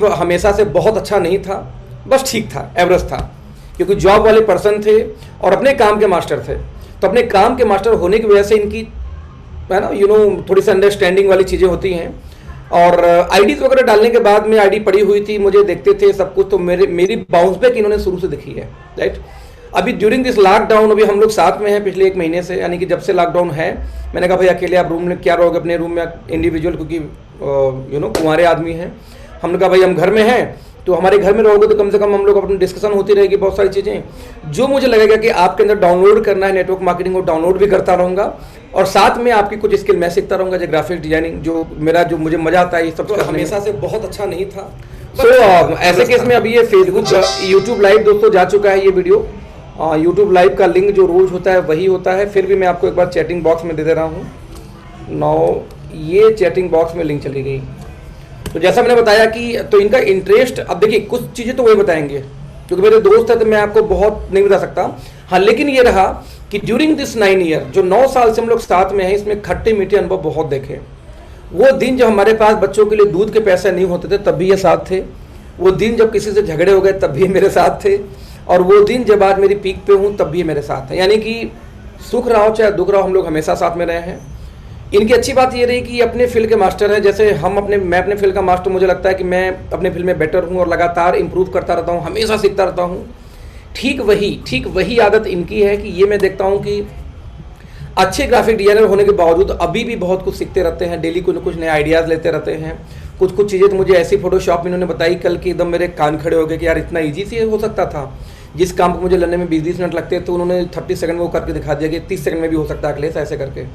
हमेशा से बहुत अच्छा नहीं था, बस ठीक था, एवरेज था, क्योंकि जॉब वाले पर्सन थे और अपने काम के मास्टर थे। तो अपने काम के मास्टर होने की वजह से इनकी है ना थोड़ी सी अंडरस्टैंडिंग वाली चीज़ें होती हैं। और आईडीज वगैरह डालने के बाद में आईडी पड़ी हुई थी, मुझे देखते थे सब कुछ, तो मेरी बाउंस बैक इन्होंने शुरू से देखी है, राइट। अभी ड्यूरिंग दिस लॉकडाउन अभी हम लोग साथ में हैं पिछले 1 महीने से, यानी कि जब से लॉकडाउन है, मैंने कहा भाई अकेले आप रूम में क्या रहोगे अपने रूम में इंडिविजुअल, क्योंकि कुंवारे आदमी हैं। हमने कहा भाई हम घर में हैं, तो हमारे घर में रहोगे तो कम से कम हम लोग अपनी डिस्कशन होती रहेगी बहुत सारी चीज़ें। जो मुझे लगेगा कि आपके अंदर डाउनलोड करना है नेटवर्क मार्केटिंग, को डाउनलोड भी करता रहूँगा, और साथ में आपकी कुछ स्किल मैं सीखता रहूँगा, जो ग्राफिक्स डिजाइनिंग, जो मुझे मज़ा आता है ये सब। तो हमेशा से बहुत अच्छा नहीं था। ऐसे केस में अभी ये फेसबुक यूट्यूब लाइव दोस्तों जा चुका है ये वीडियो। यूट्यूब लाइव का लिंक जो रोज होता है वही होता है, फिर भी मैं आपको एक बार चैटिंग बॉक्स में दे दे रहा हूँ। ये चैटिंग बॉक्स में लिंक चली गई। तो जैसा मैंने बताया कि तो इनका इंटरेस्ट, अब देखिए कुछ चीज़ें तो वही बताएंगे, क्योंकि मेरे दोस्त है तो मैं आपको बहुत नहीं बता सकता। हाँ, लेकिन ये रहा कि ड्यूरिंग दिस 9 ईयर, जो 9 साल से हम लोग साथ में हैं, इसमें खट्टे मीठे अनुभव बहुत देखे। वो दिन जब हमारे पास बच्चों के लिए दूध के पैसे नहीं होते थे तब भी ये साथ थे। वो दिन जब किसी से झगड़े हो गए तब भी मेरे साथ थे। और वो दिन जब आज मेरी पीक पे हूँ तब भी मेरे साथ है। यानी कि सुख रहा हो चाहे दुख रहा हो, हम लोग हमेशा साथ में रहे हैं। इनकी अच्छी बात ये रही कि अपने फील्ड के मास्टर हैं। जैसे मैं अपने फील्ड का मास्टर, मुझे लगता है कि मैं अपने फील्ड में बेटर हूँ और लगातार इंप्रूव करता रहता हूँ, हमेशा सीखता रहता हूँ। ठीक वही आदत इनकी है कि ये मैं देखता हूँ कि अच्छे ग्राफिक डिजाइनर होने के बावजूद अभी भी बहुत कुछ सीखते रहते हैं, डेली कुछ न कुछ नए आइडियाज़ लेते रहते हैं। कुछ चीज़ें तो मुझे ऐसी फोटोशॉप में इन्होंने बताई कल कि एकदम मेरे कान खड़े हो गए कि यार इतना ईजी से हो सकता था। जिस काम को मुझे लेने में 20-20 मिनट लगते तो उन्होंने 30 सेकंड में वो करके दिखा दिया कि 30 सेकंड में भी हो सकता है अगले ऐसे करके।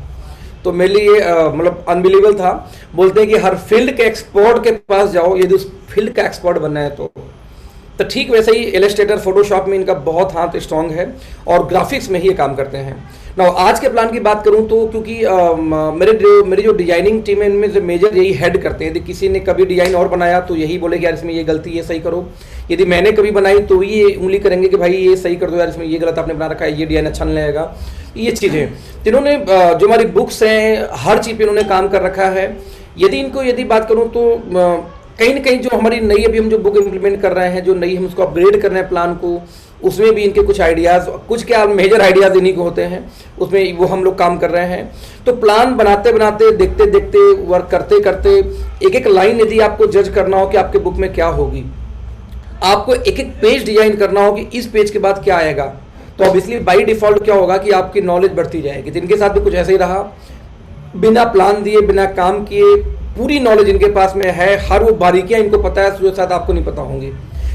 तो मेरे लिए मतलब अनबिलीवेबल था। बोलते हैं कि हर फील्ड के एक्सपर्ट के पास जाओ यदि उस फील्ड का एक्सपर्ट बनना है तो ठीक वैसे ही इलस्ट्रेटर, फोटोशॉप में इनका बहुत हाथ स्ट्रांग है और ग्राफिक्स में ही ये काम करते हैं। ना आज के प्लान की बात करूं तो क्योंकि मेरी जो डिजाइनिंग टीम है इनमें से मेजर यही हेड करते हैं। यदि किसी ने कभी डिजाइन और बनाया तो यही बोले कि यार इसमें ये गलती, ये सही करो। यदि मैंने कभी बनाई तो ये उंगली करेंगे कि भाई ये सही कर दो यार, इसमें ये गलत आपने बना रखा है, ये डिजाइन अच्छा नहीं लगेगा। ये चीज़ें तो इन्होंने जो हमारी बुक्स हैं हर चीज़ पे इन्होंने काम कर रखा है। यदि बात करूँ तो कहीं ना कहीं जो हमारी नई अभी हम जो बुक इम्प्लीमेंट कर रहे हैं, जो नई हम उसको अपग्रेड कर रहे हैं प्लान को, उसमें भी इनके कुछ आइडियाज़, कुछ क्या मेजर आइडियाज़ इन्हीं को होते हैं, उसमें वो हम लोग काम कर रहे हैं। तो प्लान बनाते बनाते, देखते देखते, वर्क करते करते, एक एक लाइन यदि आपको जज करना हो कि आपके बुक में क्या होगी, आपको एक एक पेज डिजाइन करना हो कि इस पेज के बाद क्या आएगा, तो ऑब्वियसली बाई डिफॉल्ट क्या होगा कि आपकी नॉलेज बढ़ती जाएगी। तो इनके साथ भी कुछ ऐसे ही रहा, बिना प्लान दिए, बिना काम किए, पूरी नॉलेज इनके पास में है। हर वो बारीकियां इनको पता है जो शायद आपको नहीं पता होंगी,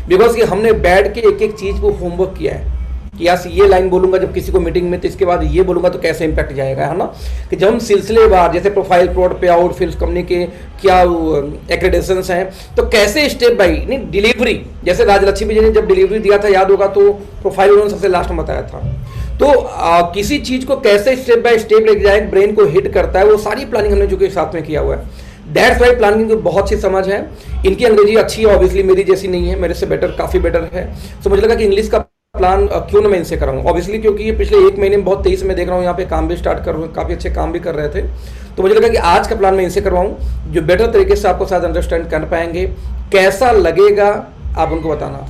बिकॉज कि हमने बैठ के एक एक चीज़ को होमवर्क किया है कि यार ये लाइन बोलूंगा जब किसी को मीटिंग में, तो इसके बाद ये बोलूंगा तो कैसे इंपैक्ट जाएगा, है ना। कि जब हम सिलसिलेवार जैसे प्रोफाइल, प्रोड, पे आउट, फिर कंपनी के क्या एक्रेडिटेशंस हैं, तो कैसे स्टेप बाई नहीं डिलीवरी, जैसे राजलक्ष्मी जी ने जब डिलीवरी दिया था याद होगा, तो प्रोफाइल उन्होंने सबसे लास्ट में बताया था। तो किसी चीज़ को कैसे स्टेप बाय स्टेप लेके जाए, ब्रेन को हिट करता है, वो सारी प्लानिंग हमने जो कि साथ में किया हुआ है। दैट्स वाई प्लानिंग की बहुत सी समझ है। इनकी अंग्रेजी अच्छी है, ऑब्वियसली मेरी जैसी नहीं है, मेरे से बेटर, काफ़ी बेटर है। तो मुझे लगा कि इंग्लिश का प्लान क्यों ना मैं इनसे कराऊँ, ऑब्वियसली क्योंकि ये पिछले 1 महीने में बहुत तेज़ी से मैं देख रहा हूँ यहाँ पे काम भी स्टार्ट कर रहे हैं, काफ़ी अच्छे काम भी कर रहे थे। तो मुझे लगा कि आज का प्लान मैं इनसे करवाऊँ, जो बेटर तरीके से आपको शायद अंडरस्टैंड कर पाएंगे। कैसा लगेगा आप उनको बताना।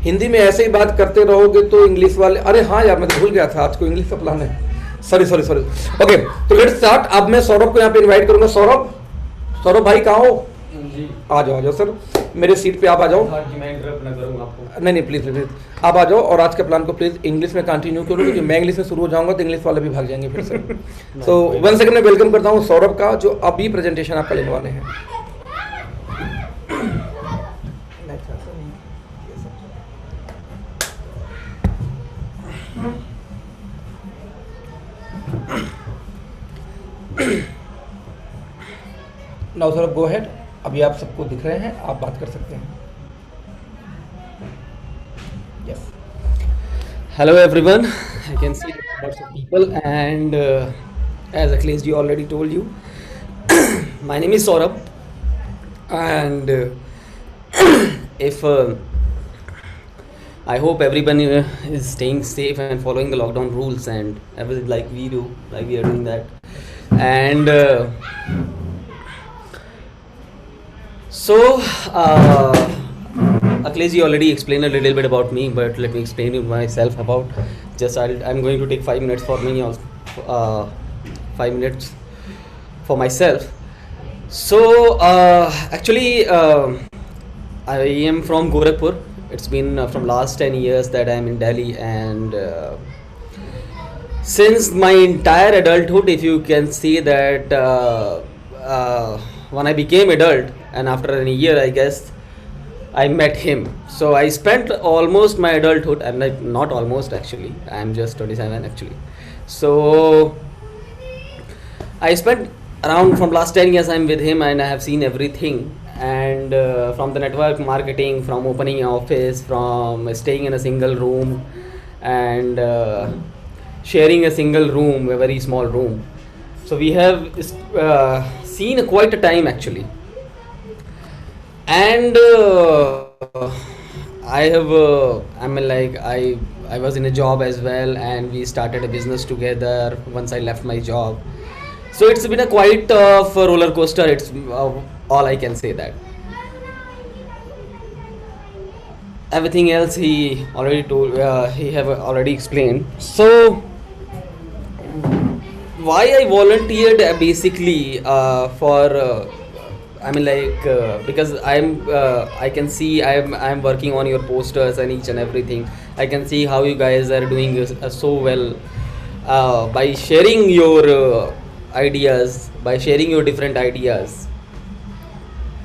हिंदी में ऐसे ही बात करते रहोगे तो इंग्लिश वाले, अरे हाँ यार मैं तो भूल गया था, आज को इंग्लिश का प्लान है, सॉरी। ओके, तो लेट्स स्टार्ट। अब मैं सौरभ को यहाँ पे इनवाइट करूँगा। सौरभ भाई कहाँ हो? आ जाओ सर, मेरे सीट पे आप आ जाओ। मैं इंटरप्ट ना करूं आपको। नहीं प्लीज आप आ जाओ और आज के प्लान को प्लीज इंग्लिश में कंटिन्यू करो, क्योंकि मैं इंग्लिश में शुरू हो जाऊंगा तो इंग्लिश वाले भी भाग जाएंगे फिर से। तो 1 सेकंड में वेलकम करता हूँ सौरभ का, जो अभी प्रेजेंटेशन आपका लेने वाले हैं। नाउ सौरभ गो अहेड, अभी आप सबको दिख रहे हैं, आप बात कर सकते हैं। Yes. Hello everyone, I can see lots of people and as Akhilesh ji already told you, my name is Saurabh and if I hope everyone is staying safe and following the lockdown rules and everything like we are doing that. And So, Akhilesh already explained a little bit about me, but let me explain you myself about. I'm going to take 5 minutes for me, also, 5 minutes for myself. So, actually, I am from Gorakhpur. It's been from last 10 years that I'm in Delhi, and since my entire adulthood, if you can see that when I became adult, and after a year, I guess I met him. So I spent almost my adulthood, and like not almost actually, I'm just 27 actually. So I spent around from last 10 years I'm with him, and I have seen everything. And from the network marketing, from opening an office, from staying in a single room, and sharing a single room, a very small room. So we have seen quite a time actually. And I was in a job as well, and we started a business together once I left my job. So it's been a quite of a roller coaster. It's all I can say that. Everything else he already told. He have already explained. So why I volunteered basically for. Because I can see I'm working on your posters and each and everything. I can see how you guys are doing so well by sharing your ideas, by sharing your different ideas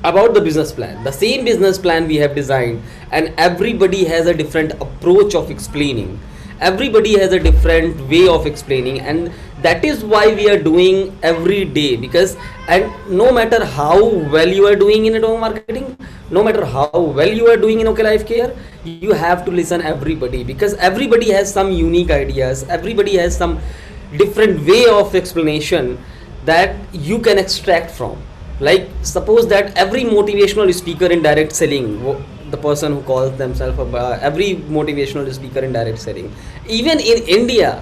about the business plan. The same business plan we have designed, and everybody has a different approach of explaining. Everybody has a different way of explaining, and that is why we are doing every day. Because, and no matter how well you are doing in network marketing, no matter how well you are doing in OK Life Care, you have to listen everybody, because everybody has some unique ideas, everybody has some different way of explanation that you can extract from. Like suppose that every motivational speaker in direct selling, the person who calls themselves every motivational speaker in direct selling, even in India,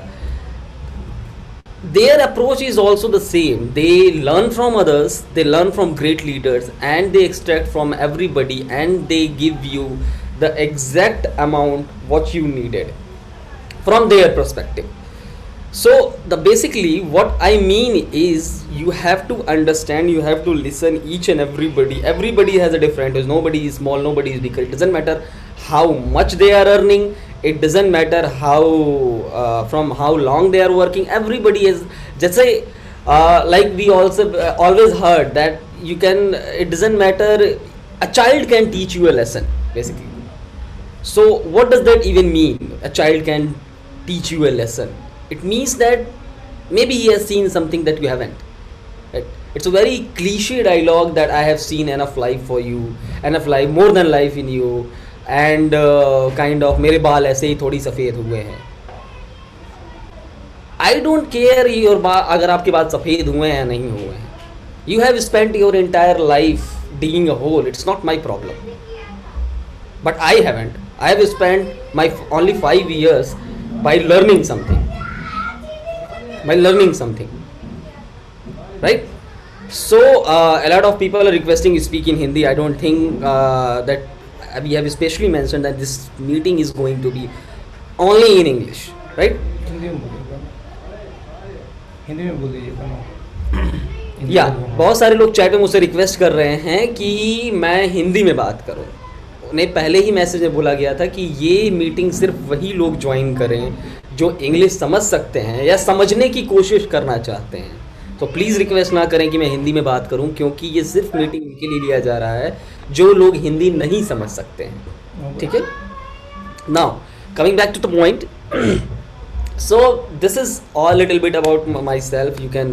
their approach is also the same. They learn from others, they learn from great leaders, and they extract from everybody, and they give you the exact amount what you needed from their perspective. So the basically what I mean is, you have to understand, you have to listen each and everybody. Everybody has a different, nobody is small, nobody is bigger. It doesn't matter how much they are earning, it doesn't matter how from how long they are working. Everybody is just say like we also always heard that you can, it doesn't matter, a child can teach you a lesson basically. So what does that even mean? A child can teach you a lesson. It means that maybe he has seen something that you haven't. Right? It's a very cliche dialogue that I have seen enough life for you, enough life, more than life in you, and kind of मेरे बाल ऐसे ही थोड़ी सफ़ेद हुए हैं. I don't care your बाल अगर आपके बाल सफ़ेद हुए हैं या नहीं हुए हैं. You have spent your entire life digging a hole. It's not my problem. But I haven't. I have spent my only 5 years by learning something. Right? So a lot of people are requesting you speak in Hindi. I don't think that we have especially mentioned that this meeting is going to be only in English, right? Hindi में बोल दीजिए. या बहुत सारे लोग chat में मुझसे request कर रहे हैं कि मैं हिंदी में बात करूं. उन्हें पहले ही मैसेज में बोला गया था कि ये मीटिंग सिर्फ वही लोग ज्वाइन करें जो इंग्लिश समझ सकते हैं या समझने की कोशिश करना चाहते हैं. तो प्लीज़ रिक्वेस्ट ना करें कि मैं हिंदी में बात करूं, क्योंकि ये सिर्फ मीटिंग के लिए लिया जा रहा है जो लोग हिंदी नहीं समझ सकते हैं. ठीक है. Now coming back to the point. So this is all little bit about myself. You can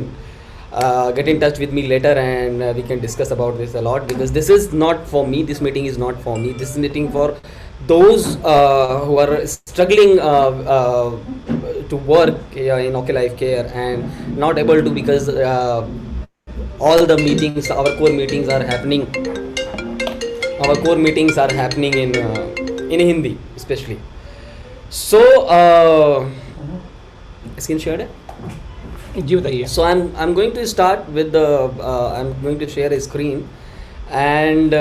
get in touch with me later, and we can discuss about this a lot, because this is not for me. This meeting is not for me. This is meeting for those who are struggling to work in OK Life Care and not able to, because all the meetings, our core meetings are happening. Our core meetings are happening in Hindi especially. So screen shared है. जी बताइए. So I'm going to start with the I'm going to share a screen, and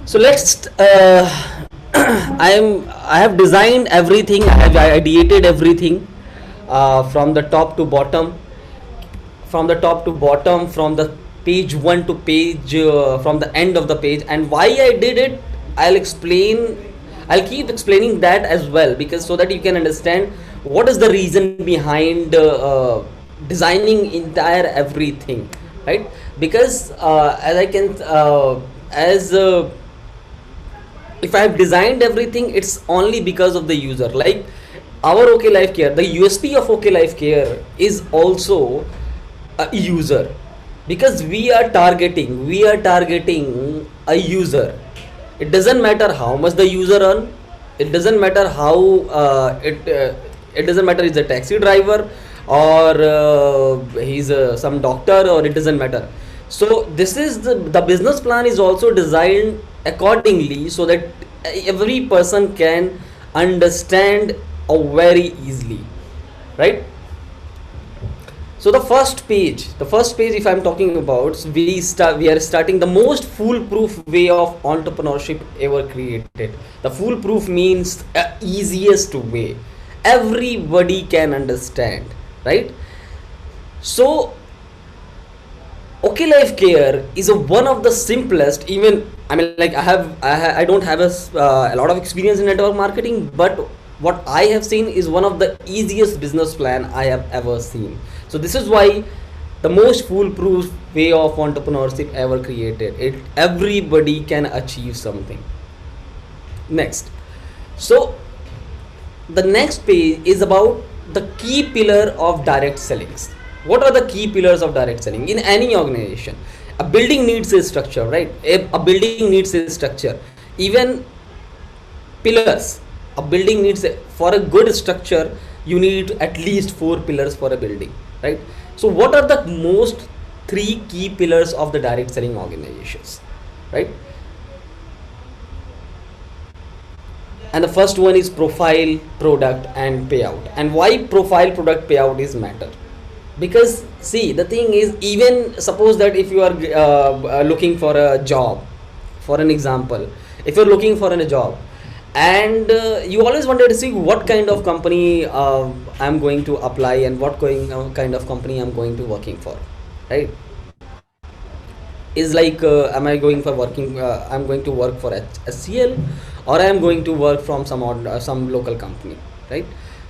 so let's I have designed everything, I have ideated everything from the top to bottom, from the top to bottom, from the page 1 to page from the end of the page. And why I did it, I'll explain, I'll keep explaining that as well, because so that you can understand what is the reason behind designing entire everything, right? Because as I can as if I have designed everything, it's only because of the user. Like our OK Life Care, the USP of OK Life Care is also a user, because we are targeting a user. It doesn't matter how much the user earn, it doesn't matter how it doesn't matter he's a taxi driver or he's some doctor, or it doesn't matter. So this is the business plan is also designed accordingly, so that every person can understand very easily, right? So the first page if I'm talking about, so we are starting the most foolproof way of entrepreneurship ever created. The foolproof means easiest way, everybody can understand, right? So OK Life Care is one of the simplest. Even I mean, like I don't have a lot of experience in network marketing, but what I have seen is one of the easiest business plan I have ever seen. So this is why the most foolproof way of entrepreneurship ever created. It everybody can achieve something. Next, so the next page is about the key pillar of direct sellings. What are the key pillars of direct selling in any organization? A building needs a structure, right? A building needs a structure. Even pillars, a building needs for a good structure, you need at least 4 pillars for a building, right? So what are the most 3 key pillars of the direct selling organizations, right? And the first one is profile, product and payout. And why profile, product, payout is matter? Because see, the thing is, even suppose that if you are looking for a job, for an example, if you're looking for a job and you always wanted to see what kind of company I'm going to apply and what kind of company I'm going to working for, right? Is like am I going for working I'm going to work for HCL, or I am going to work from some local company, right?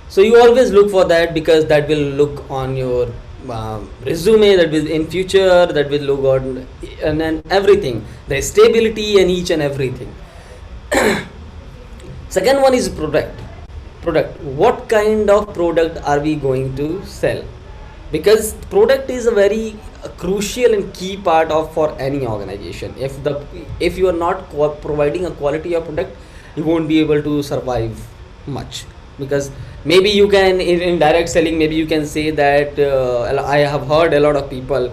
So you always look for that, because that will look on your resume, that will in future, that will look on and then everything, the stability and each and everything. Second one is product. What kind of product are we going to sell? Because product is a very crucial and key part of for any organization. If you are not providing a quality of product, you won't be able to survive much. Because maybe you can in direct selling, maybe you can say that I have heard a lot of people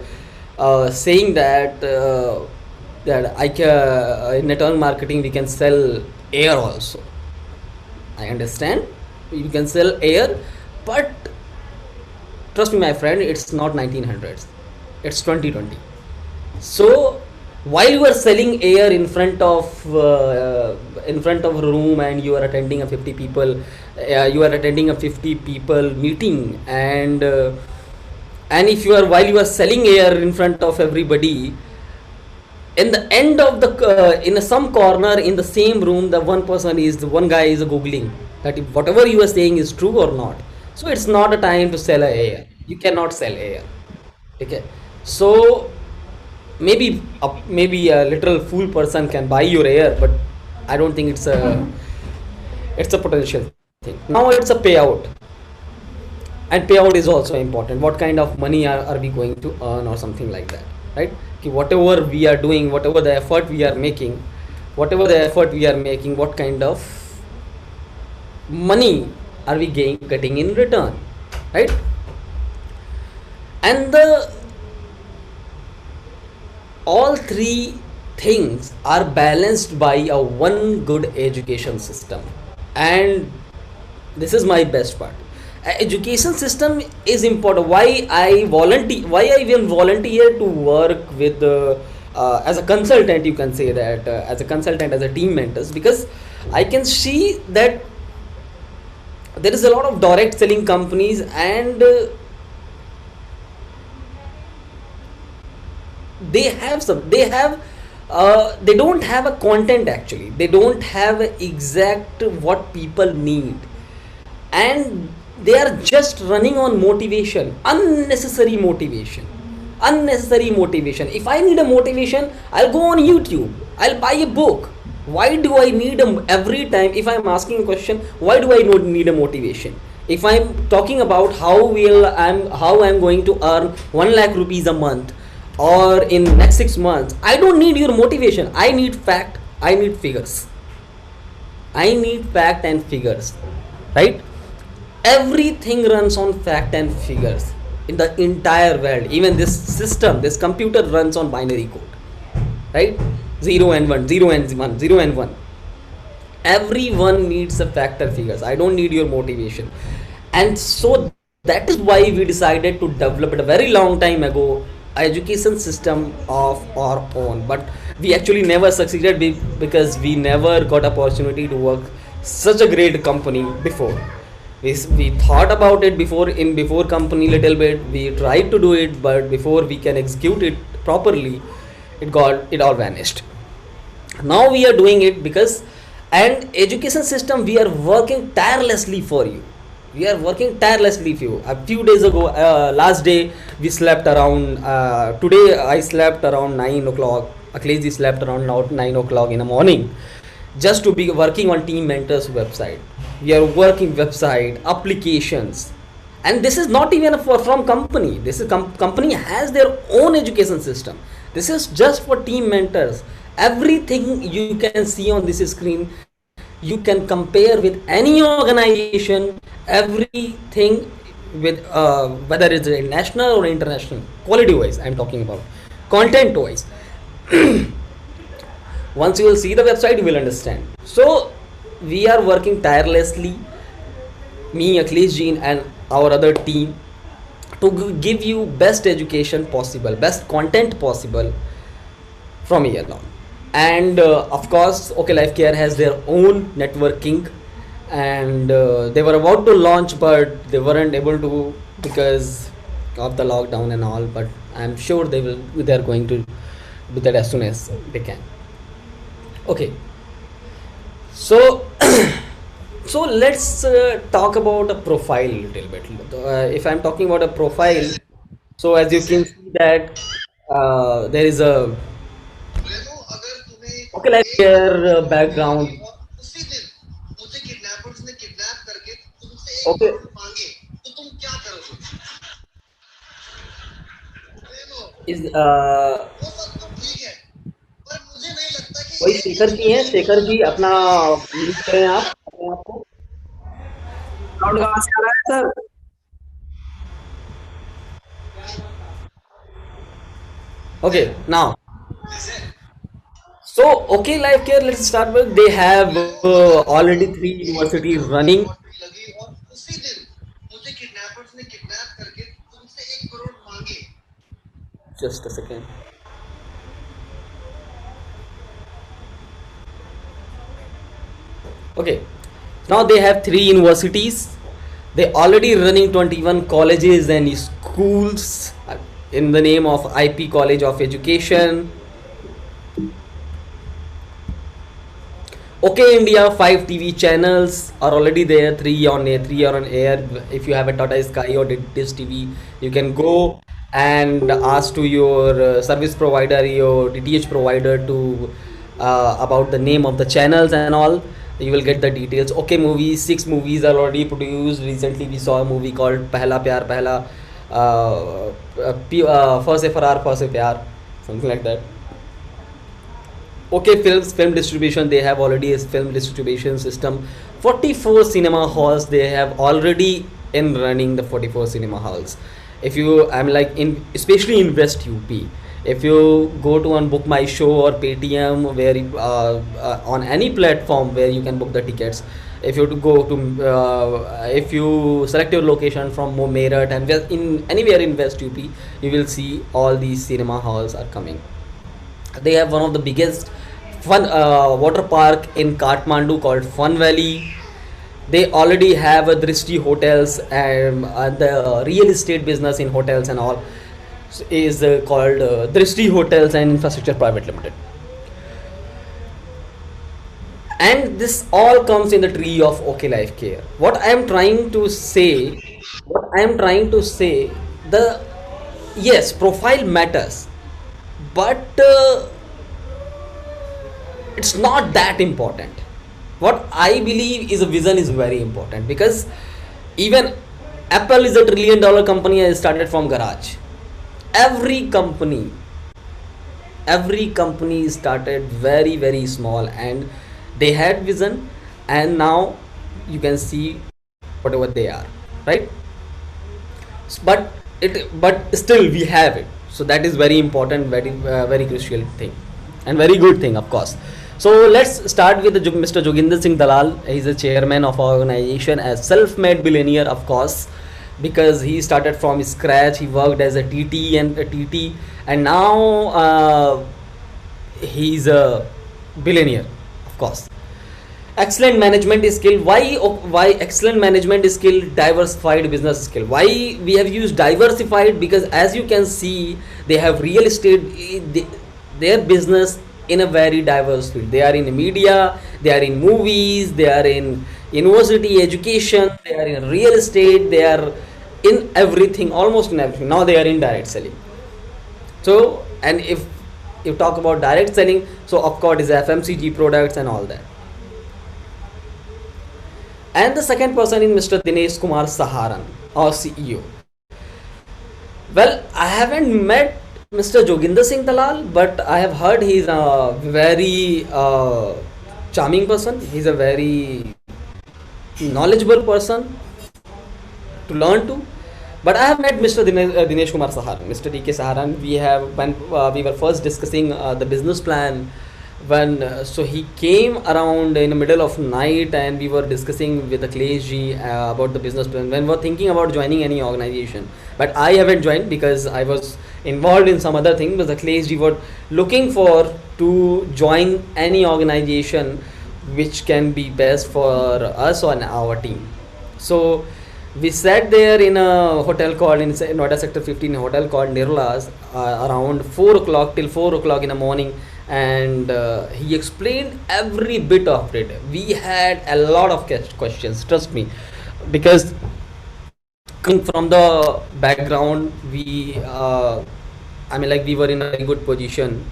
saying that in network marketing we can sell air also. I understand you can sell air, but trust me my friend, it's not 1900s, it's 2020. So while you are selling air in front of a room and you are attending a 50 people meeting, and if you are while you are selling air in front of everybody, in the end of the in some corner in the same room, the one guy is googling that if whatever you are saying is true or not. So it's not a time to sell air. You cannot sell air. Okay, so maybe a literal fool person can buy your air, but I don't think it's a potential thing. Now it's a payout, and payout is also important. What kind of money are we going to earn or something like that, right? Whatever we are doing, whatever the effort we are making, what kind of money are we getting in return, right? And all 3 things are balanced by a one good education system. And this is my best part. Education system is important. Why I will volunteer to work with as a consultant, you can say that, as a consultant, as a team mentors, because I can see that there is a lot of direct selling companies, and they don't have a content. Actually, they don't have exact what people need, and they are just running on motivation, unnecessary motivation. If I need a motivation, I'll go on YouTube, I'll buy a book. Why do I need every time if I'm asking a question, why do I not need a motivation? If I'm talking about how I'm going to earn 1 lakh rupees a month or in next 6 months, I don't need your motivation. I need fact, I need figures. I need fact and figures, right? Everything runs on fact and figures in the entire world. Even this system, this computer runs on binary code, right? 0 and 1, 0 and 1, 0 and 1. Everyone needs a fact and figures. I don't need your motivation. And so that is why we decided to develop it a very long time ago, education system of our own. But we actually never succeeded because we never got opportunity to work such a great company before. We thought about it before company little bit. We tried to do it, but before we can execute it properly, it all vanished. Now we are doing it because, and education system, we are working tirelessly for you. We are working tirelessly for you. A few days ago, last day we slept around. Today I slept around 9 o'clock. Akhilesh slept around 9 o'clock in the morning, just to be working on Team Mentors website. We are working website applications, and this is not even from company. This is company has their own education system. This is just for Team Mentors. Everything you can see on this screen, you can compare with any organization. Everything with whether it's national or international, quality wise I'm talking about, content wise. Once you will see the website, you will understand. So we are working tirelessly, me, Akhilesh Ji, and our other team, to give you best education possible, best content possible from here on. And of course, OK Life Care has their own networking, and they were about to launch, but they weren't able to because of the lockdown and all. But I'm sure they are going to do that as soon as they can. Okay, so so let's talk about a profile a little bit. If I'm talking about a profile, so as you can see that there is a Okay Life Care background. Okay, is वही शेखर जी हैं, शेखर जी अपना mute करें आप अपने आप को। Sound कहाँ से आ रहा है sir? Okay, now, so OK Life Care, let's start with, they have already 3 universities running. Just a second. Okay, now they have 3 universities. They already running 21 colleges and schools in the name of IP College of Education. OK India, 5 TV channels are already there, 3 on air. If you have a Tata Sky or Dish TV, you can go and ask to your service provider, your DTH provider, to about the name of the channels and all. You will get the details. OK Movies, 6 movies are already produced. Recently we saw a movie called Pehla Pyar Pehla, First Farar First Pyar, something like that. OK Films, film distribution, they have already a film distribution system. 44 cinema halls they have already in running, the 44 cinema halls. If you, I'm like especially in West UP, if you go to on Book My Show or Paytm, where on any platform where you can book the tickets, if you go to if you select your location from Meerut and in anywhere in West UP, you will see all these cinema halls are coming. They have one of the biggest fun water park in Kathmandu called Fun Valley. They already have a Drishti hotels, and the real estate business in hotels and all is called Drishti Hotels and Infrastructure Private Limited. And this all comes in the tree of OK Life Care. What I am trying to say, the yes, profile matters, but it's not that important. What I believe is a vision is very important, because even Apple is a $1 trillion company and started from garage. Every company started very, very small, and they had vision, and now you can see whatever they are, right? But still we have it, so that is very important, very crucial thing, and very good thing, of course. So let's start with Mr. Joginder Singh Dalal. He's the chairman of our organization, as self-made billionaire, of course, because he started from scratch. He worked as a TT, and now he's a billionaire, of course. Excellent management skill. Why excellent management skill? Diversified business skill. Why we have used diversified? Because as you can see, they have real estate, their business in a very diverse field. They are in media, they are in movies, they are in university education, they are in real estate, they are in everything, almost in everything. Now they are in direct selling. So, and if you talk about direct selling, so of course is FMCG products and all that. And the second person is Mr. Dinesh Kumar Saharan, our CEO. Well, I haven't met Mr. Joginder Singh Dalal, but I have heard he is a very charming person. He's a very knowledgeable person to learn to. But I have met Mr. Dinesh Kumar Saharan, Mr. DK Saharan. When we were first discussing the business plan, so he came around in the middle of night, and we were discussing with Akhilesh ji about the business plan when we were thinking about joining any organization. But I haven't joined because I was involved in some other thing. But Akhilesh ji were looking for to join any organization which can be best for us and our team. So we sat there in a hotel called in Noida Sector 15, a hotel called Nirla's around 4 o'clock till 4 o'clock in the morning, and he explained every bit of it. We had a lot of questions, trust me, because coming from the background, we were in a very good position,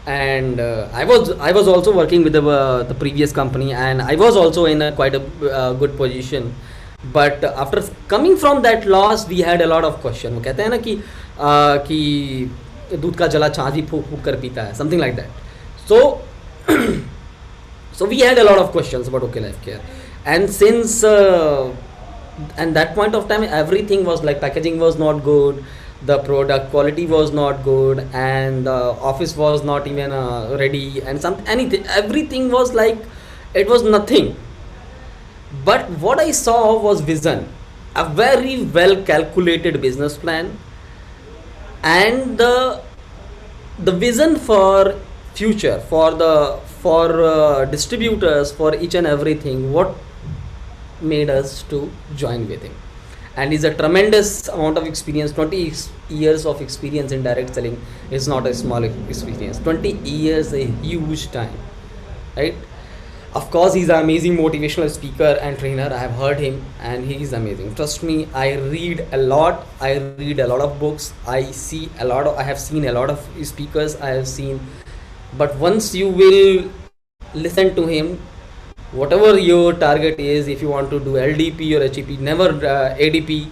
and I was also working with the previous company, and I was also in a quite a good position. But after coming from that loss, we had a lot of questions. वो कहते हैं ना कि दूध का जला छाछ भी फूक फूक कर पीता है, something like that. So we had a lot of questions about OK Life Care, and since and that point of time, everything was like packaging was not good, the product quality was not good, and the office was not even ready, and everything was like it was nothing. But what I saw was vision, a very well calculated business plan, and the vision for future, for distributors, for each and everything. What made us to join with him, and is a tremendous amount of experience. 20 years of experience in direct selling is not a small experience. 20 years a huge time, right? Of course, he's an amazing motivational speaker and trainer. I have heard him, and he is amazing. Trust me, I read a lot. I read a lot of books. I have seen a lot of speakers. I have seen, but once you will listen to him, whatever your target is, if you want to do LDP or HEP, never ADP,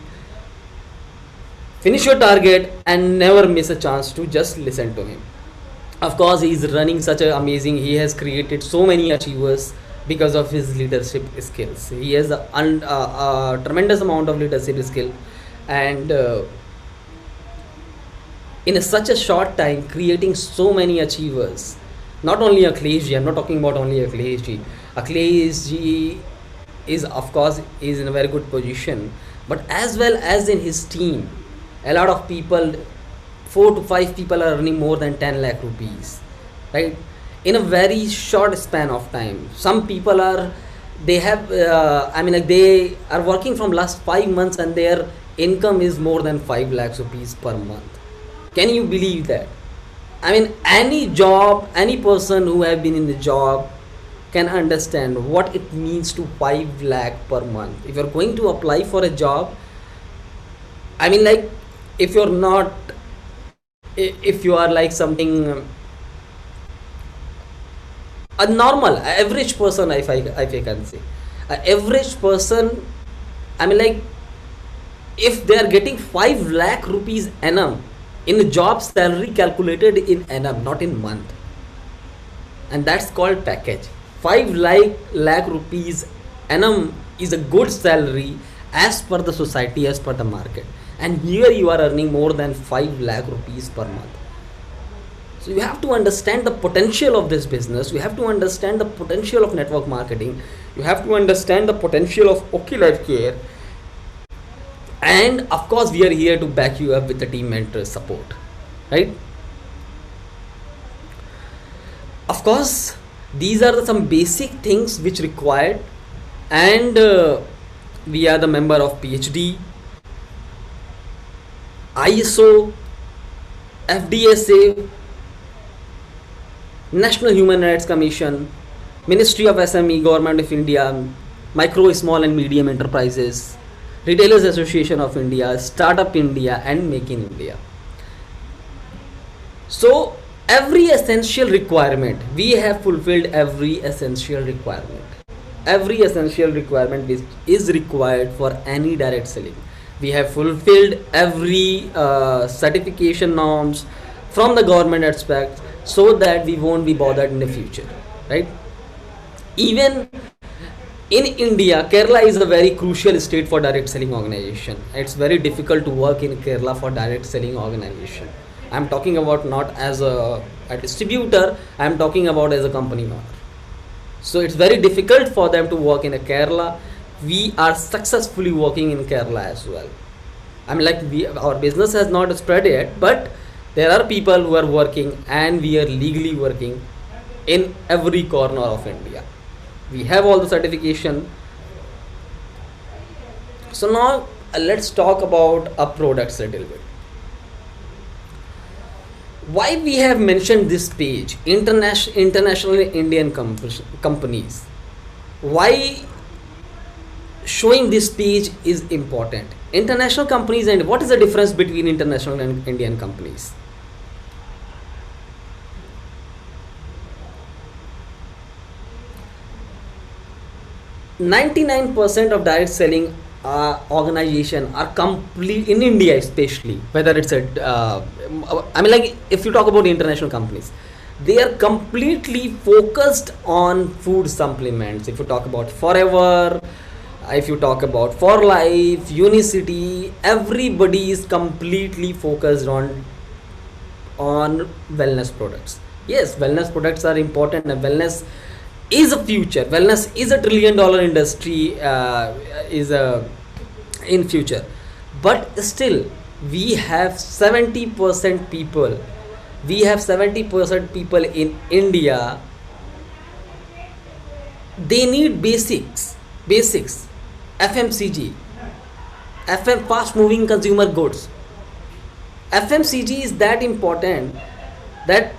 finish your target and never miss a chance to just listen to him. Of course, he is running such an amazing, he has created so many achievers because of his leadership skills. He has a tremendous amount of leadership skill, and in such a short time creating so many achievers. Not only Akhilesh ji, I'm not talking about only Akhilesh ji. Akhilesh ji is, of course, is in a very good position, but as well as in his team, a lot of people, 4 to 5 people are earning more than 10 lakh rupees. right? In a very short span of time. Some people are, they have, they are working from last 5 months and their income is more than 5 lakhs rupees per month. Can you believe that? I mean, any job, any person who have been in the job can understand what it means to 5 lakh per month. If you're going to apply for a job, I mean, like, if you're not, if you are like something, a normal, average person, if I can say, an average person, I mean, like, if they are getting 5 lakh rupees annum in a job salary calculated in annum, not in month, and that's called package. 5 lakh rupees annum is a good salary as per the society, as per the market, and here you are earning more than 5 lakh rupees per month. So you have to understand the potential of this business, you have to understand the potential of network marketing, you have to understand the potential of OK Life Care, and of course we are here to back you up with the team mentor support, right? Of course, these are some basic things which required, and we are the member of PhD, ISO, FDSA, National Human Rights Commission, Ministry of SME, Government of India, Micro, Small and Medium Enterprises, Retailers Association of India, Startup India and Make in India. So every essential requirement, we have fulfilled every essential requirement. Every essential requirement which is required for any direct selling. We have fulfilled every certification norms from the government aspect, so that we won't be bothered in the future, right? Even in India, Kerala is a very crucial state for direct selling organization. It's very difficult to work in Kerala for direct selling organization. I'm talking about not as a distributor, I'm talking about as a company owner. So it's very difficult for them to work in a Kerala. We are successfully working in Kerala as well. I mean, like, our business has not spread yet, but there are people who are working, and we are legally working in every corner of India. We have all the certification. So now let's talk about our products a little bit. Why we have mentioned this page, international Indian companies? Why showing this page is important? International companies, and what is the difference between international and Indian companies? %99 of direct selling organization are complete in India, especially whether it's if you talk about international companies, they are completely focused on food supplements. If you talk about Forever, if you talk about For Life, Unicity, everybody is completely focused on wellness products. Yes, wellness products are important, and wellness is a future. Wellness is a $1 trillion industry in future, but still we have 70% people. We have 70% people in India. They need basics. FMCG, fast moving consumer goods. FMCG is that important that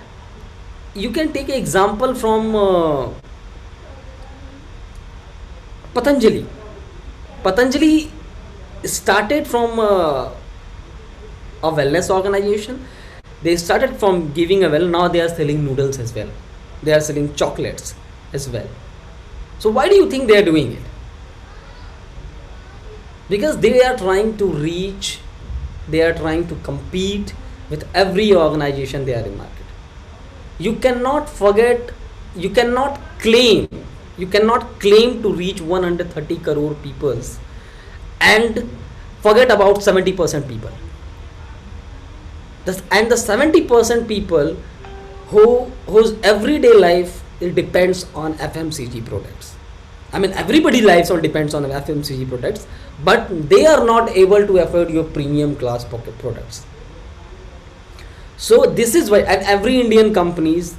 you can take an example from Patanjali. Patanjali started from a wellness organization. They started from giving a well, now they are selling noodles as well. They are selling chocolates as well. So why do you think they are doing it? Because they are trying to reach, they are trying to compete with every organization they are in market. You cannot forget, you cannot claim to reach 130 crore people and forget about 70% people. And the 70% people whose everyday life, it depends on FMCG products. I mean, everybody's lives all depends on FMCG products, but they are not able to afford your premium class pocket products. So this is why, and every Indian companies,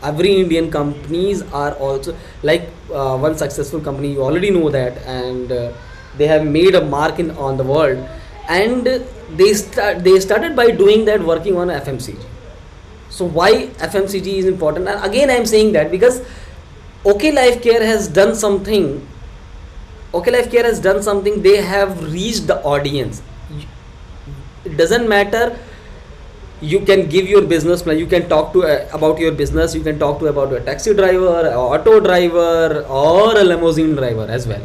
every Indian companies are also like one successful company, you already know that, and they have made a mark in on the world, and they started by doing that, working on FMCG. So why FMCG is important? And again I am saying that because OK Life Care has done something. OK Life Care has done something. They have reached the audience. It doesn't matter. You can give your business plan. You can talk to about your business. You can talk to about a taxi driver, a auto driver, or a limousine driver as well,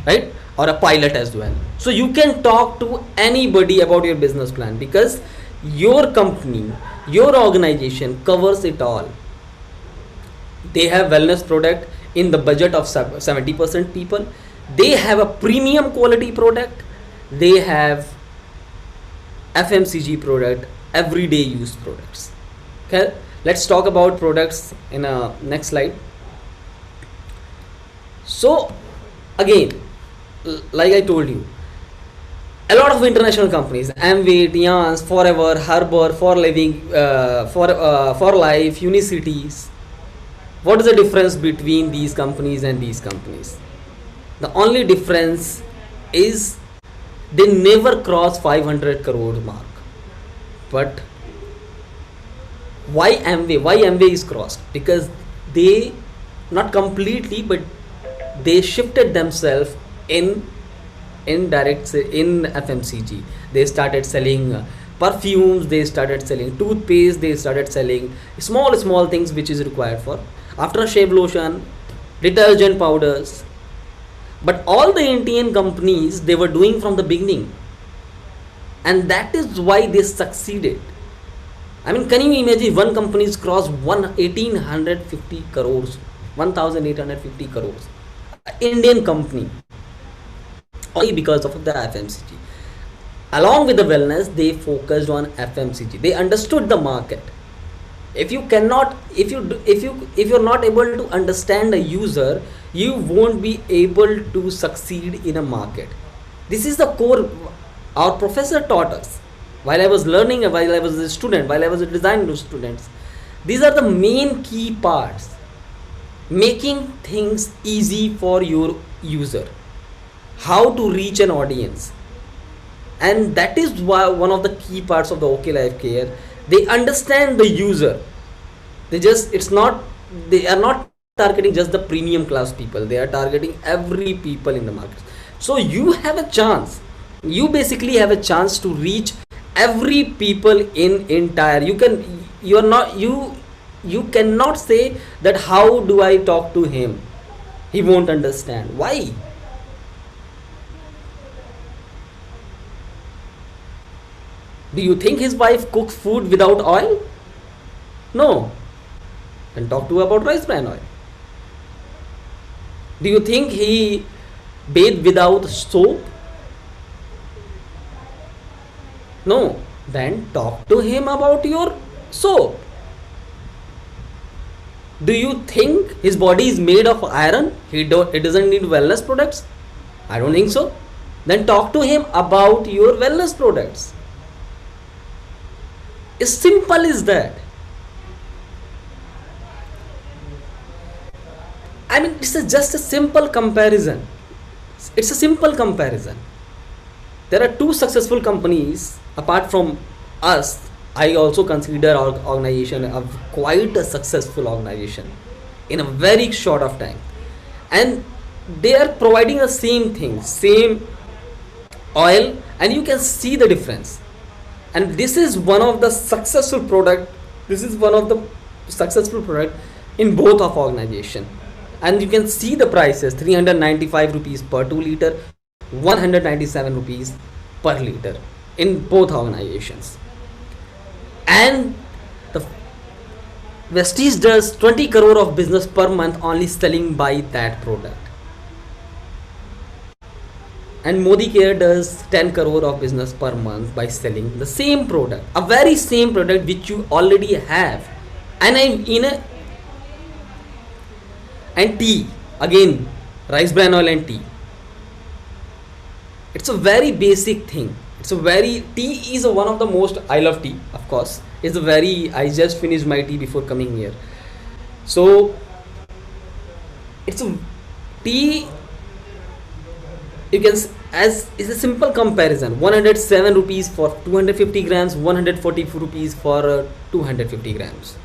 right? Or a pilot as well. So you can talk to anybody about your business plan because your company, your organization covers it all. They have wellness product in the budget of 70% people. They have a premium quality product. They have FMCG product, everyday use products. Okay, let's talk about products in a next slide. So again, like I told you, a lot of international companies, Amway, Allianz, Forever, Harbour, For Living, For Life, Unicities. What is the difference between these companies and these companies? The only difference is they never cross 500 crore mark. But why Amway? Why Amway is crossed? Because they, not completely, but they shifted themselves in FMCG. They started selling perfumes, they started selling toothpaste, they started selling small things which is required for aftershave lotion, detergent powders. But all the Indian companies, they were doing from the beginning, and that is why they succeeded. I mean, can you imagine one company's crossed 1850 crores, 1850 crores, Indian company, only because of the FMCG. Along with the wellness, they focused on FMCG. They understood the market. If you're not able to understand a user, you won't be able to succeed in a market. This is the core. Our professor taught us while I was learning, while I was a student, while I was a design student. These are the main key parts. Making things easy for your user. How to reach an audience. And that is why one of the key parts of the OK Life Care. They understand the user. They are not targeting just the premium class people. They are targeting every people in the market. So you have a chance. You basically have a chance to reach every people in entire. You cannot say that how do I talk to him? He won't understand. Why? Do you think his wife cooks food without oil? No. Then talk to about rice bran oil. Do you think he bathed without soap? No. Then talk to him about your soap. Do you think his body is made of iron? He doesn't need wellness products? I don't think so. Then talk to him about your wellness products. As simple as that. I mean, it's just a simple comparison. It's a simple comparison. There are two successful companies apart from us. I also consider our organization quite a successful organization in a very short of time, and they are providing the same thing, same oil, and you can see the difference. And this is one of the successful product. This is one of the successful product in both of organization, and you can see the prices: 395 rupees per 2 liter, 197 rupees per liter in both organizations. And the Vestige does 20 crore of business per month only selling by that product, and Modi Care does 10 crore of business per month by selling the same product, a very same product which you already have. And and tea, again, rice bran oil and tea. It's a very basic thing. Tea is one of the most, I love tea, of course. I just finished my tea before coming here. So it's a tea, you can as is a simple comparison, 107 rupees for 250 grams, 140 rupees for 250 grams,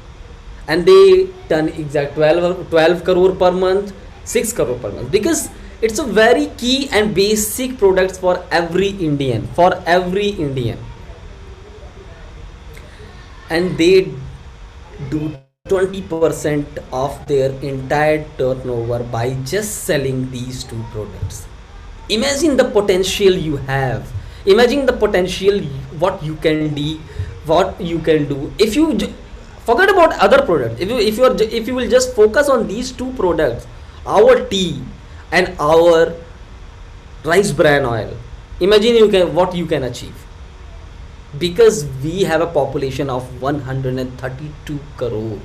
and they turn exact 12 crore per month, 6 crore per month, because it's a very key and basic products for every Indian, and they do 20% of their entire turnover by just selling these two products. Imagine the potential you have, imagine the potential, what you can do if you forget about other products. If you will just focus on these two products, our tea and our rice bran oil, imagine what you can achieve, because we have a population of 132 crore.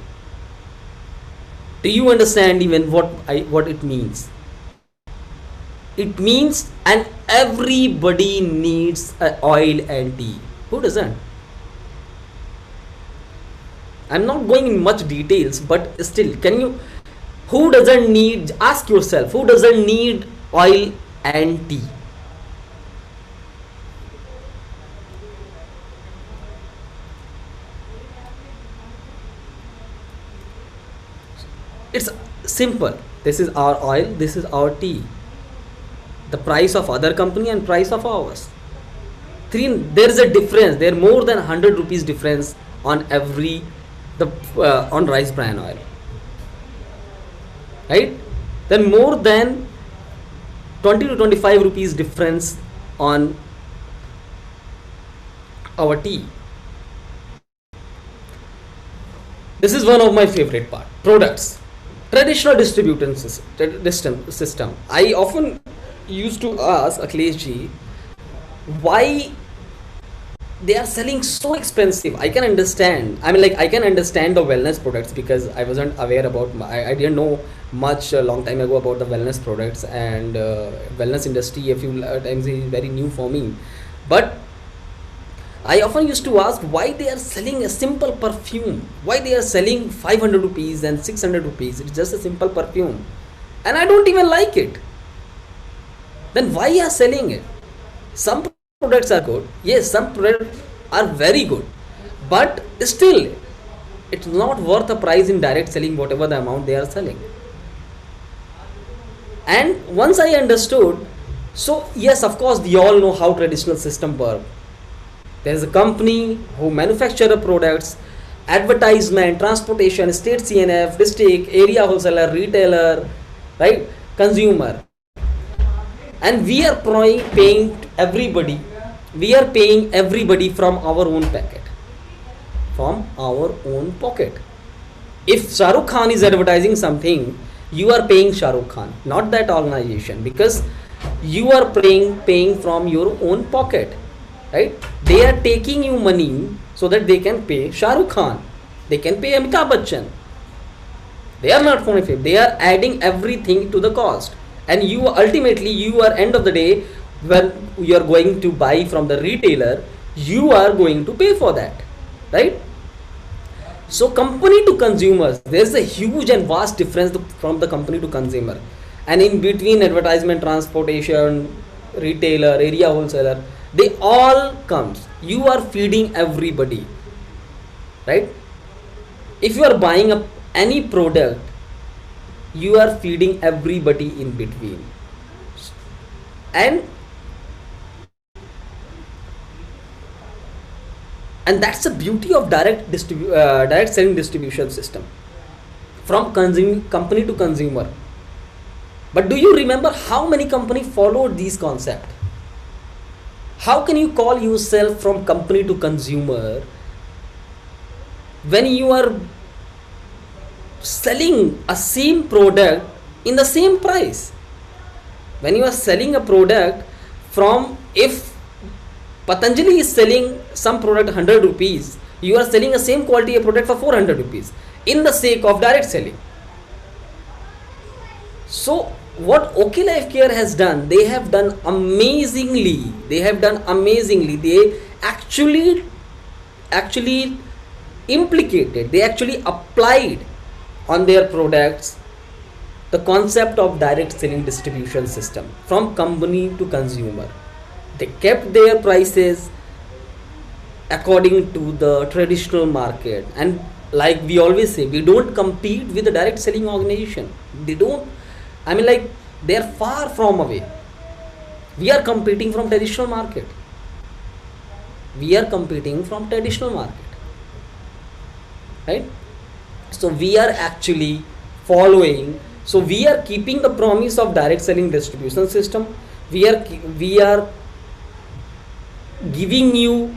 Do you understand even what it means? It means, and everybody needs oil and tea. Who doesn't? I'm not going in much details, but still, who doesn't need, ask yourself, who doesn't need oil and tea? It's simple. This is our oil, this is our tea. The price of other company and price of ours. There is a difference. There more than 100 rupees difference on on rice bran oil. Right? Then more than 20 to 25 rupees difference on our tea. This is one of my favorite part. Products. Traditional distribution system. I often used to ask Akhilesh ji, why they are selling so expensive. I can understand. I can understand the wellness products, because I wasn't aware about. I didn't know much a long time ago about the wellness products, and wellness industry a few times is very new for me. But I often used to ask why they are selling a simple perfume. Why they are selling 500 rupees and 600 rupees. It's just a simple perfume, and I don't even like it. Then why are selling it? Some products are good. Yes, some products are very good, but still, it's not worth a price in direct selling whatever the amount they are selling. And once I understood, so yes, of course, we all know how traditional system work. There is a company who manufacture the products, advertisement, transportation, state CNF, district, area wholesaler, retailer, right, consumer. And we are paying everybody. We are paying everybody from our own pocket. From our own pocket. If Shah Rukh Khan is advertising something, you are paying Shah Rukh Khan, not that organization, because you are paying from your own pocket. Right? They are taking you money so that they can pay Shah Rukh Khan. They can pay Amitabh Bachchan. They are not phony. They are adding everything to the cost. And you ultimately, end of the day, when you are going to buy from the retailer, you are going to pay for that. Right? So company to consumers, there is a huge and vast difference from the company to consumer. And in between advertisement, transportation, retailer, area wholesaler, they all comes. You are feeding everybody, right? If you are buying any product, you are feeding everybody in between, and that's the beauty of direct selling distribution system, from company to consumer. But do you remember how many companies followed these concepts? How can you call yourself from company to consumer when you are selling a same product in the same price? When you are selling a product from, if Patanjali is selling some product 100 rupees, you are selling the same quality of product for 400 rupees in the sake of direct selling. So what OK Life Care has done, they have done amazingly. They actually implicated, they actually applied on their products the concept of direct selling distribution system from company to consumer. They kept their prices according to the traditional market, and like we always say, we don't compete with the direct selling organization. They don't, I mean, like, they are far from away. We are competing from traditional market. We are competing from traditional market, right? So we are actually following, so we are keeping the promise of direct selling distribution system. We are giving you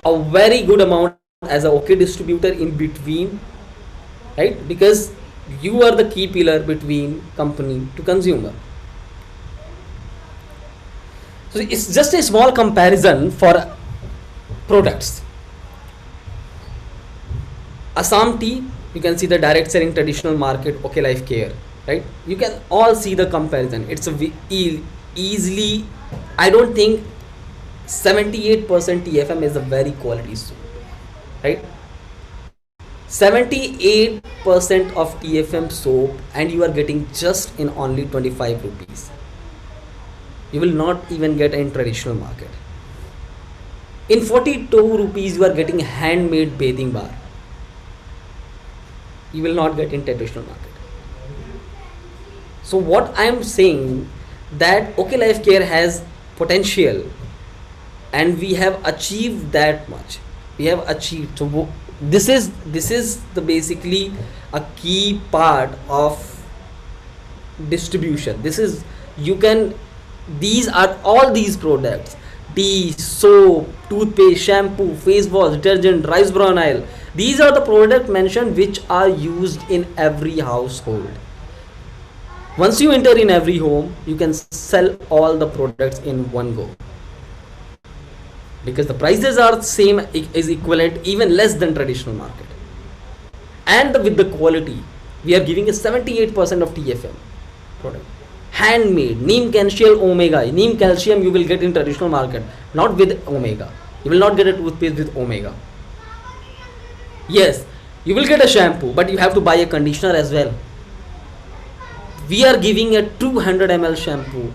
a very good amount as a okay distributor in between, right? Because you are the key pillar between company to consumer. So it's just a small comparison for products. Assam tea, you can see the direct selling traditional market, okay life care, right? You can all see the comparison. It's a easily, I don't think 78% TFM is a very quality soup, right? 78% of TFM soap, and you are getting just in only 25 rupees. You will not even get in traditional market. In 42 rupees you are getting handmade bathing bar. You will not get in traditional market. So what I am saying, that okay life care has potential, and we have achieved that much. We have achieved. So this is the basically a key part of distribution. This is, you can, these are all these products: tea, soap, toothpaste, shampoo, face wash, detergent, rice bran oil. These are the products mentioned which are used in every household. Once you enter in every home, you can sell all the products in one go, because the prices are same, is equivalent, even less than traditional market. And with the quality, we are giving a 78% of TFM product. Handmade, neem calcium omega. Neem calcium you will get in traditional market, not with omega. You will not get a toothpaste with omega. Yes, you will get a shampoo, but you have to buy a conditioner as well. We are giving a 200 ml shampoo,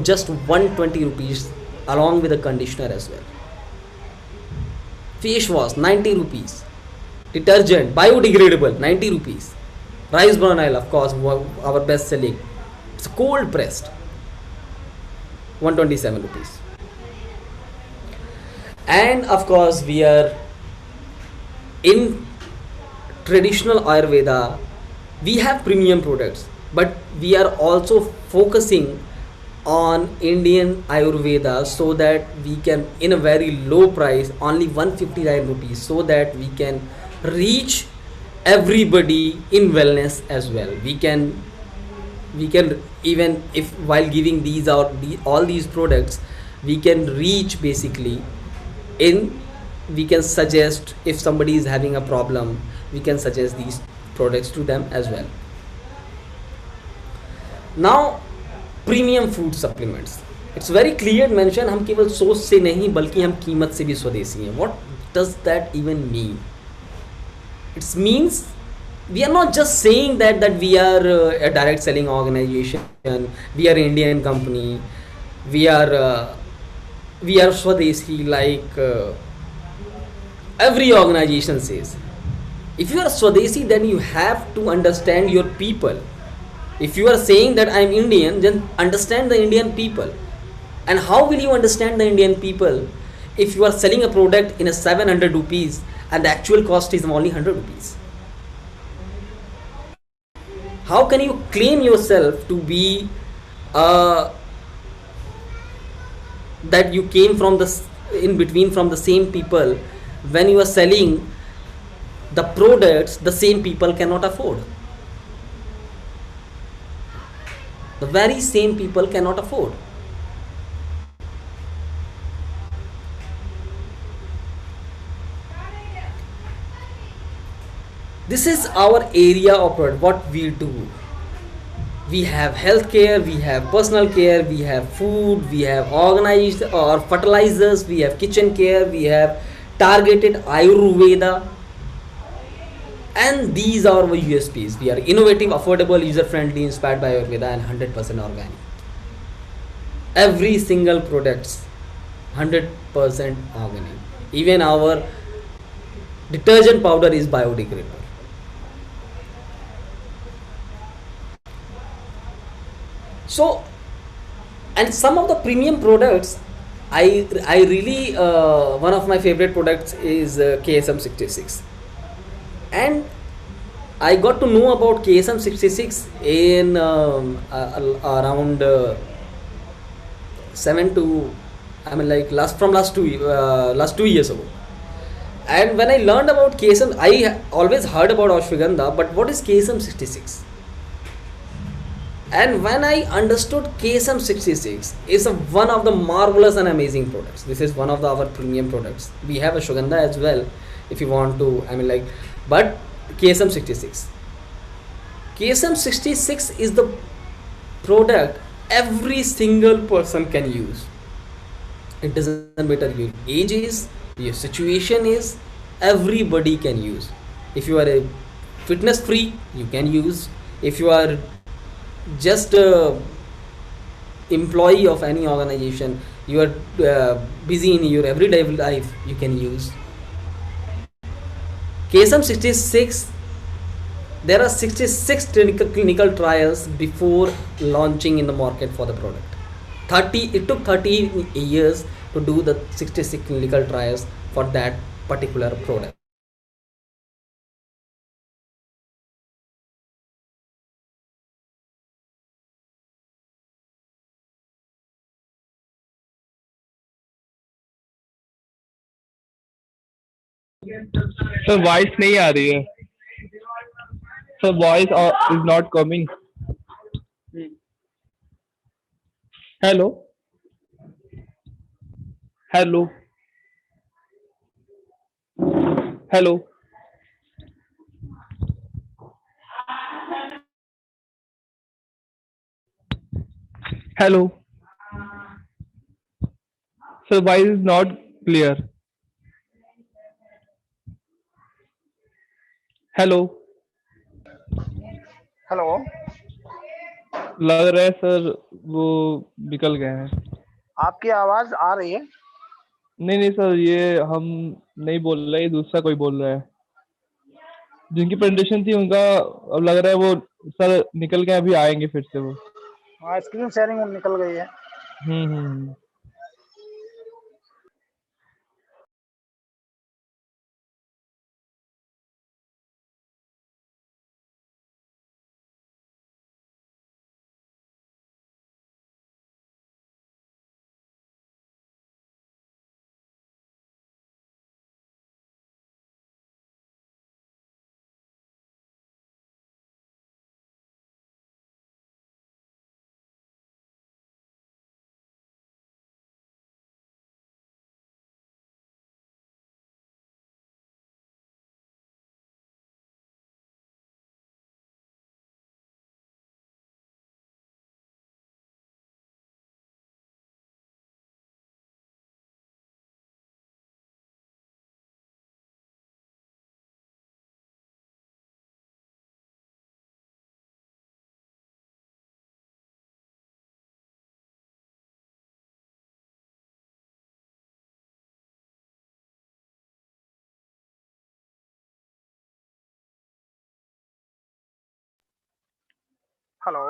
just 120 rupees along with a conditioner as well. Face wash 90 rupees. Detergent biodegradable 90 rupees. Rice bran oil, of course, our best selling. It's cold pressed 127 rupees. And of course we are in traditional Ayurveda. We have premium products, but we are also focusing on Indian Ayurveda, so that we can, in a very low price, only 159 rupees, so that we can reach everybody in wellness as well. We can even, if while giving these out, all these products, we can reach basically we can suggest, if somebody is having a problem, we can suggest these products to them as well. Now premium food supplements, it's very clear mention, हम केवल सोच से नहीं बल्कि हम कीमत से भी स्वदेशी हैं. What does that even mean? It's means we are not just saying that we are a direct selling organization, we are Indian company, we are swadeshi, like every organization says. If you are swadeshi, then you have to understand your people. If you are saying that I am Indian, then understand the Indian people. And how will you understand the Indian people if you are selling a product in a 700 rupees and the actual cost is only 100 rupees? How can you claim yourself to be that you came from in between from the same people, when you are selling the products the same people cannot afford? The very same people cannot afford. This is our area of what we do. We have healthcare, we have personal care, we have food, we have organized or fertilizers, we have kitchen care, we have targeted Ayurveda. And these are our USPs. We are innovative, affordable, user friendly, inspired by Ayurveda, and 100% organic. Every single products 100% organic. Even our detergent powder is biodegradable. So, and some of the premium products, I really one of my favorite products is KSM 66, and I got to know about KSM 66 in around 7 to, I mean, like last 2 years ago. And when I learned about KSM, I always heard about ashwagandha, but what is KSM 66? And when I understood KSM 66 is one of the marvelous and amazing products. This is one of our premium products. We have ashwagandha as well, if you want to, I mean, like, but KSM 66. KSM 66 is the product every single person can use. It doesn't matter your age is, your situation is, everybody can use. If you are a fitness freak, you can use. If you are just a employee of any organization, you are busy in your everyday life, you can use KSM 66. There are 66 clinical trials before launching in the market for the product. 30 It took 30 years to do the 66 clinical trials for that particular product. Sir voice नहीं आ रही है sir voice is not coming hello hello hello hello sir voice is not clear hello hello. लग रहा है sir वो निकल गए हैं आपकी आवाज आ रही है। नहीं सर ये हम नहीं बोल रहे, ये दूसरा कोई बोल रहा है। जिनकी प्रेजेंटेशन थी उनका अब लग रहा है वो सर निकल गए, अभी आएंगे फिर से वो। हाँ, स्क्रीन शेयरिंग निकल गई है। हम्म। हेलो।